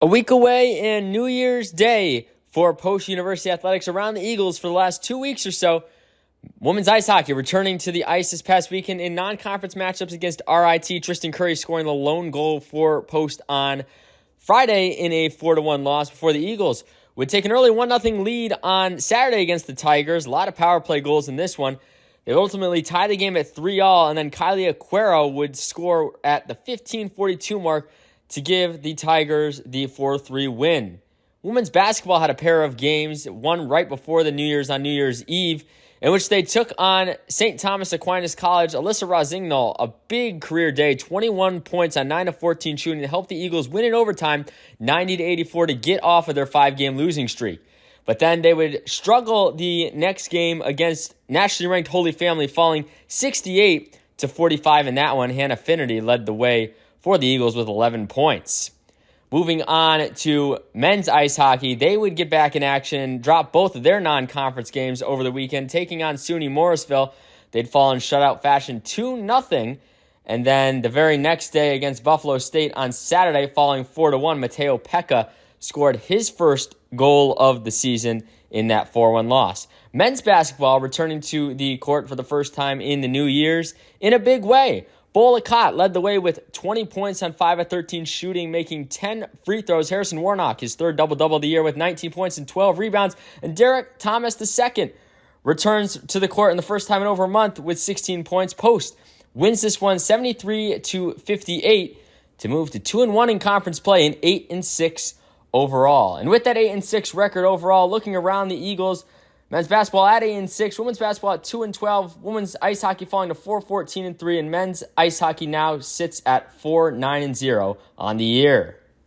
A week away and New Year's Day for Post University Athletics around the Eagles for the last 2 weeks or so. Women's ice hockey returning to the ice this past weekend in non-conference matchups against RIT. Tristan Curry scoring the lone goal for Post on Friday in a 4-1 loss before the Eagles would take an early 1-0 lead on Saturday against the Tigers. A lot of power play goals in this one. They ultimately tie the game at 3-3, and then Kylie Aquero would score at the 15:42 mark to give the Tigers the 4-3 win. Women's basketball had a pair of games, one right before the New Year's Eve, in which they took on St. Thomas Aquinas College. Alyssa Rosignol, a big career day, 21 points on 9 of 14 shooting to help the Eagles win in overtime, 90-84 to get off of their 5-game losing streak. But then they would struggle the next game against nationally ranked Holy Family, falling 68-45 in that one. Hannah Finnerty led the way for the Eagles with 11 points. Moving on to men's ice hockey, they would get back in action, drop both of their non-conference games over the weekend, taking on SUNY Morrisville. They'd fall in shutout fashion 2-0, and then the very next day against Buffalo State on Saturday, falling 4-1, Mateo Pekka scored his first goal of the season in that 4-1 loss. Men's basketball returning to the court for the first time in the New Year's in a big way. Bo Lacotte led the way with 20 points on 5 of 13 shooting, making 10 free throws. Harrison Warnock, his third double-double of the year with 19 points and 12 rebounds. And Derek Thomas II returns to the court in the first time in over a month with 16 points. Post wins this one 73-58 to move to 2-1 in conference play and 8-6 overall. And with that 8-6 record overall, looking around the Eagles, men's basketball at 8-6, women's basketball at 2-12, women's ice hockey falling to 4-14-3, and men's ice hockey now sits at 4-9-0 on the year.